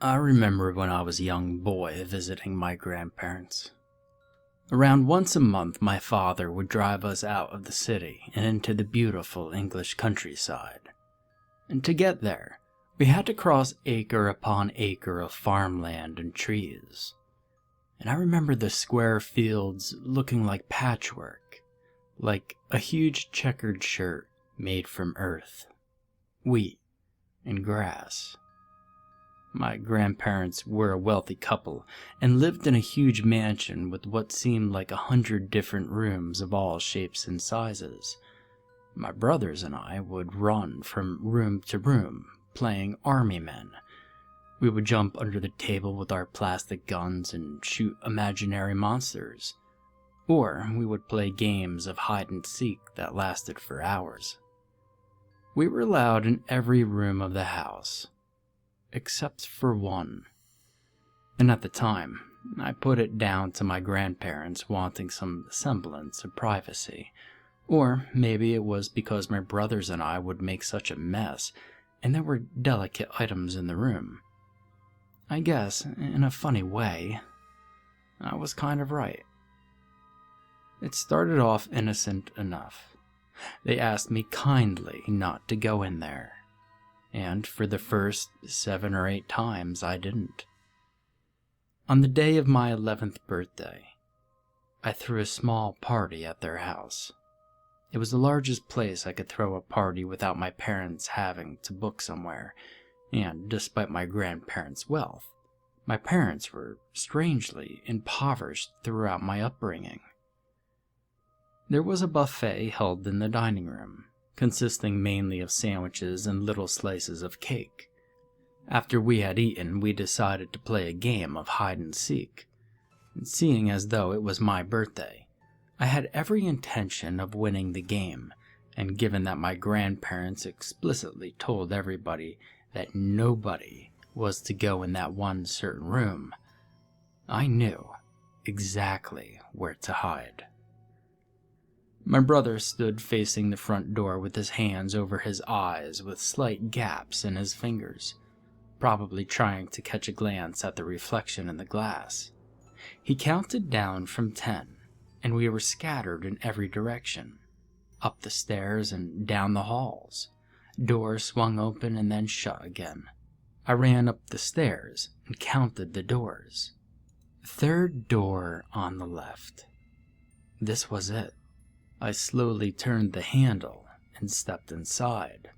I remember when I was a young boy visiting my grandparents. Around once a month, my father would drive us out of the city and into the beautiful English countryside. And to get there, we had to cross acre upon acre of farmland and trees. And I remember the square fields looking like patchwork, like a huge checkered shirt made from earth, wheat, and grass. My grandparents were a wealthy couple and lived in a huge mansion with what seemed like 100 different rooms of all shapes and sizes. My brothers and I would run from room to room, playing army men. We would jump under the table with our plastic guns and shoot imaginary monsters. Or we would play games of hide and seek that lasted for hours. We were allowed in every room of the house, except for one. And at the time, I put it down to my grandparents wanting some semblance of privacy. Or maybe it was because my brothers and I would make such a mess, and there were delicate items in the room. I guess, in a funny way, I was kind of right. It started off innocent enough. They asked me kindly not to go in there, and for the first 7 or 8 times I didn't. On the day of my 11th birthday, I threw a small party at their house. It was the largest place I could throw a party without my parents having to book somewhere, and despite my grandparents' wealth, my parents were strangely impoverished throughout my upbringing. There was a buffet held in the dining room, consisting mainly of sandwiches and little slices of cake. After we had eaten, we decided to play a game of hide and seek. And seeing as though it was my birthday, I had every intention of winning the game, and given that my grandparents explicitly told everybody that nobody was to go in that one certain room, I knew exactly where to hide. My brother stood facing the front door with his hands over his eyes with slight gaps in his fingers, probably trying to catch a glance at the reflection in the glass. He counted down from 10, and we were scattered in every direction, up the stairs and down the halls. Doors swung open and then shut again. I ran up the stairs and counted the doors. 3rd door on the left. This was it. I slowly turned the handle and stepped inside.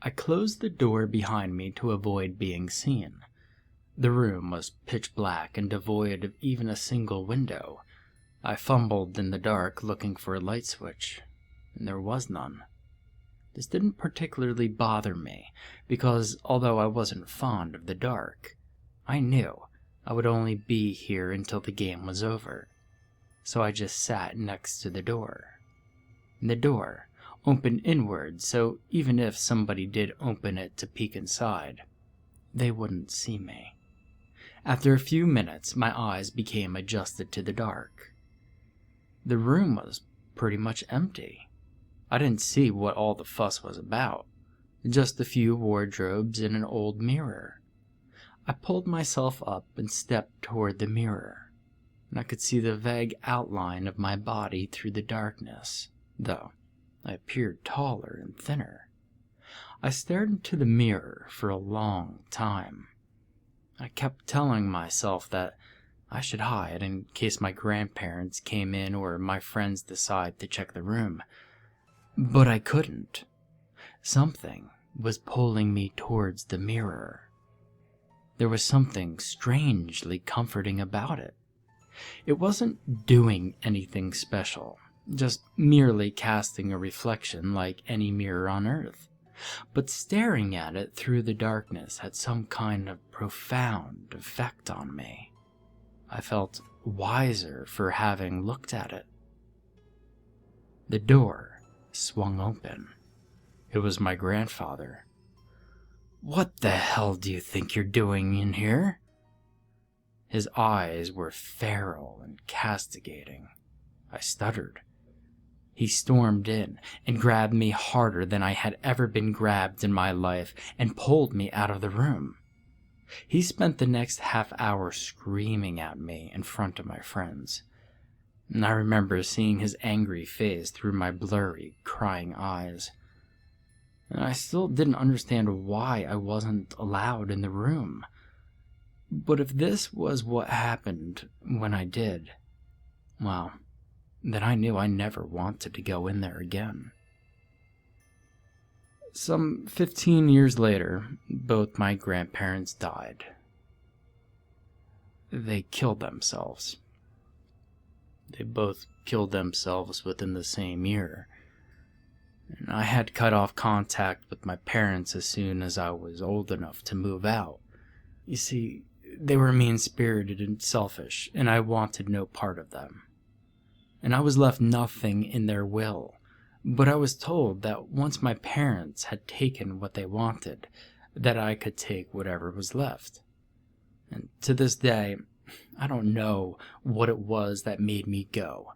I closed the door behind me to avoid being seen. The room was pitch black and devoid of even a single window. I fumbled in the dark looking for a light switch, and there was none. This didn't particularly bother me, because although I wasn't fond of the dark, I knew I would only be here until the game was over. So I just sat next to the door. And the door opened inward, so even if somebody did open it to peek inside, they wouldn't see me. After a few minutes, my eyes became adjusted to the dark. The room was pretty much empty. I didn't see what all the fuss was about, just a few wardrobes and an old mirror. I pulled myself up and stepped toward the mirror, and I could see the vague outline of my body through the darkness, though I appeared taller and thinner. I stared into the mirror for a long time. I kept telling myself that I should hide in case my grandparents came in or my friends decide to check the room. But I couldn't. Something was pulling me towards the mirror. There was something strangely comforting about it. It wasn't doing anything special, just merely casting a reflection like any mirror on Earth. But staring at it through the darkness had some kind of profound effect on me. I felt wiser for having looked at it. The door swung open. It was my grandfather. "What the hell do you think you're doing in here?" His eyes were feral and castigating. I stuttered. He stormed in and grabbed me harder than I had ever been grabbed in my life and pulled me out of the room. He spent the next half hour screaming at me in front of my friends, and I remember seeing his angry face through my blurry, crying eyes. And I still didn't understand why I wasn't allowed in the room. But if this was what happened when I did, well, then I knew I never wanted to go in there again. Some 15 years later, both my grandparents died. They killed themselves. They both killed themselves within the same year. And I had cut off contact with my parents as soon as I was old enough to move out. You see, they were mean-spirited and selfish, and I wanted no part of them. And I was left nothing in their will, but I was told that once my parents had taken what they wanted, that I could take whatever was left. And to this day, I don't know what it was that made me go,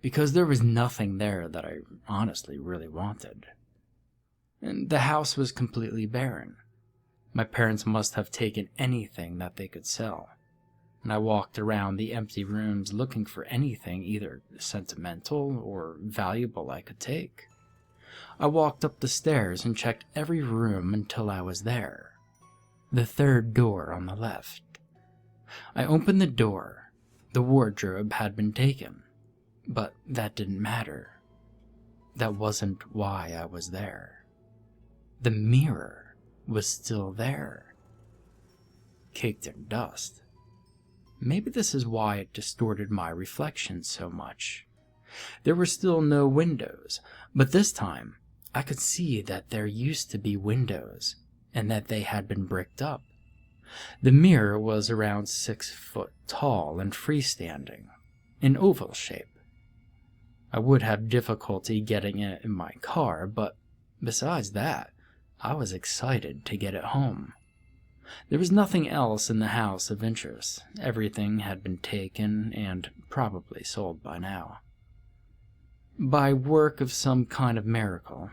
because there was nothing there that I honestly really wanted. And the house was completely barren. My parents must have taken anything that they could sell, and I walked around the empty rooms looking for anything either sentimental or valuable I could take. I walked up the stairs and checked every room until I was there. The third door on the left. I opened the door. The wardrobe had been taken. But that didn't matter. That wasn't why I was there. The mirror was still there, caked in dust. Maybe this is why it distorted my reflection so much. There were still no windows, but this time I could see that there used to be windows, and that they had been bricked up. The mirror was around 6 foot tall and freestanding, in oval shape. I would have difficulty getting it in my car, but besides that, I was excited to get it home. There was nothing else in the house of interest. Everything had been taken and probably sold by now. By work of some kind of miracle,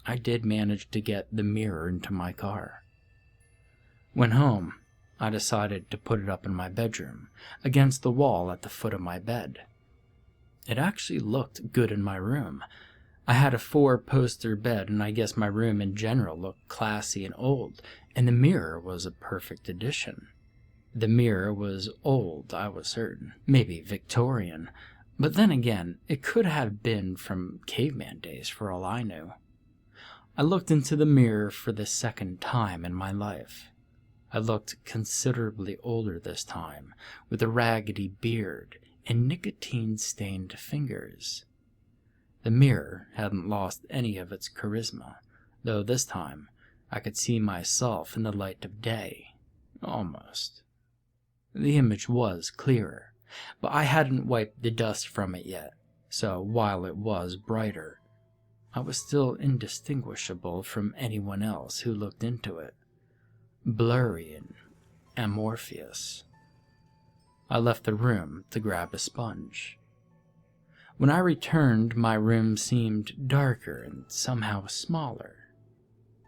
I did manage to get the mirror into my car. When home, I decided to put it up in my bedroom, against the wall at the foot of my bed. It actually looked good in my room. I had a 4-poster bed, and I guess my room in general looked classy and old, and the mirror was a perfect addition. The mirror was old, I was certain, maybe Victorian, but then again, it could have been from caveman days for all I knew. I looked into the mirror for the second time in my life. I looked considerably older this time, with a raggedy beard and nicotine-stained fingers. The mirror hadn't lost any of its charisma, though this time I could see myself in the light of day, almost. The image was clearer, but I hadn't wiped the dust from it yet, so while it was brighter, I was still indistinguishable from anyone else who looked into it. Blurry and amorphous. I left the room to grab a sponge. When I returned, my room seemed darker and somehow smaller.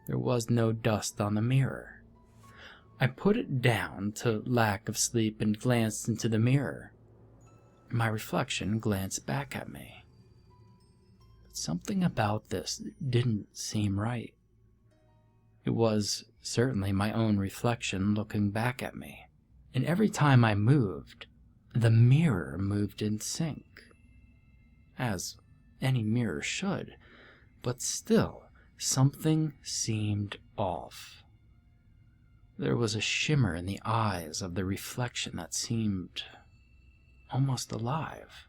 There was no dust on the mirror. I put it down to lack of sleep and glanced into the mirror. My reflection glanced back at me. But something about this didn't seem right. It was certainly my own reflection looking back at me, and every time I moved, the mirror moved in sync. As any mirror should, but still, something seemed off. There was a shimmer in the eyes of the reflection that seemed almost alive.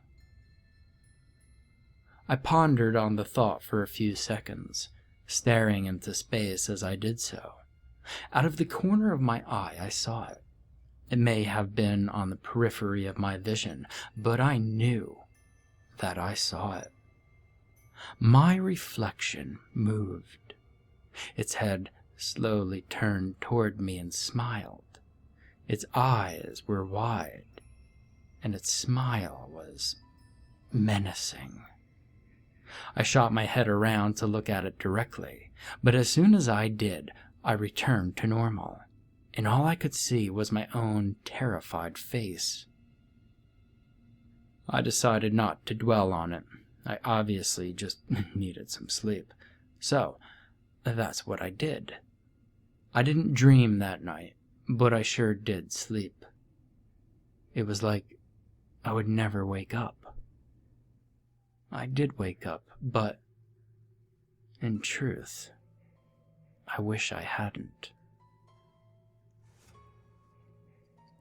I pondered on the thought for a few seconds, staring into space as I did so. Out of the corner of my eye, I saw it. It may have been on the periphery of my vision, but I knew that I saw it. My reflection moved. Its head slowly turned toward me and smiled. Its eyes were wide, and its smile was menacing. I shot my head around to look at it directly, but as soon as I did, I returned to normal, and all I could see was my own terrified face. I decided not to dwell on it. I obviously just needed some sleep. So, that's what I did. I didn't dream that night, but I sure did sleep. It was like I would never wake up. I did wake up, but in truth, I wish I hadn't.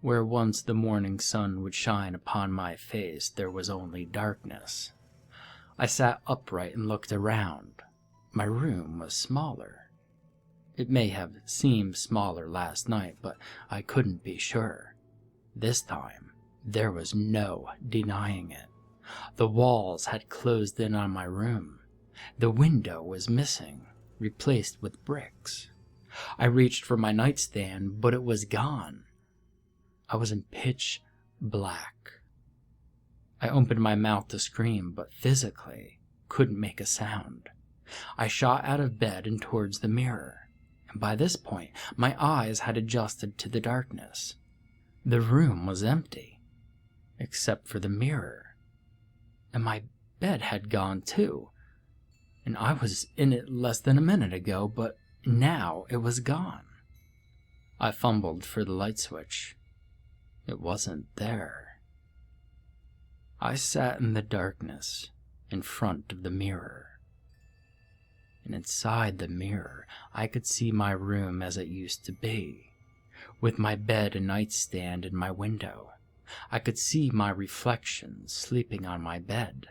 Where once the morning sun would shine upon my face, there was only darkness. I sat upright and looked around. My room was smaller. It may have seemed smaller last night, but I couldn't be sure. This time, there was no denying it. The walls had closed in on my room. The window was missing, replaced with bricks. I reached for my nightstand, but it was gone. I was in pitch black. I opened my mouth to scream, but physically couldn't make a sound. I shot out of bed and towards the mirror, and by this point, my eyes had adjusted to the darkness. The room was empty, except for the mirror, and my bed had gone too, and I was in it less than a minute ago, but now it was gone. I fumbled for the light switch. It wasn't there. I sat in the darkness in front of the mirror. And inside the mirror, I could see my room as it used to be, with my bed and nightstand in my window. I could see my reflection sleeping on my bed.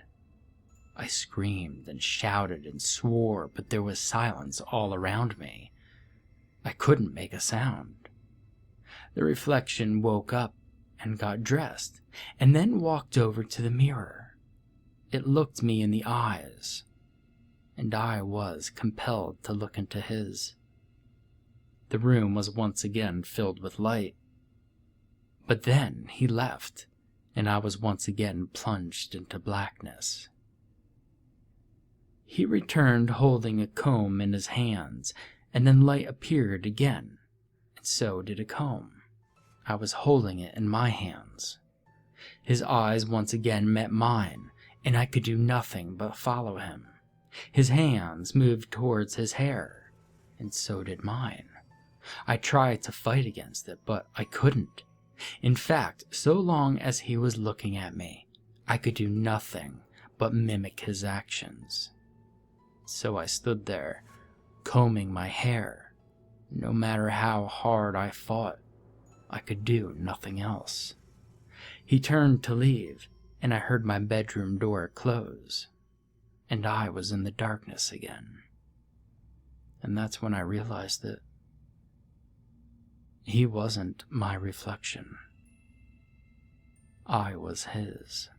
I screamed and shouted and swore, but there was silence all around me. I couldn't make a sound. The reflection woke up and got dressed, and then walked over to the mirror. It looked me in the eyes, and I was compelled to look into his. The room was once again filled with light. But then he left, and I was once again plunged into blackness. He returned holding a comb in his hands, and then light appeared again, and so did a comb. I was holding it in my hands. His eyes once again met mine, and I could do nothing but follow him. His hands moved towards his hair, and so did mine. I tried to fight against it, but I couldn't. In fact, so long as he was looking at me, I could do nothing but mimic his actions. So I stood there, combing my hair. No matter how hard I fought, I could do nothing else. He turned to leave, and I heard my bedroom door close, and I was in the darkness again. And that's when I realized that he wasn't my reflection. I was his.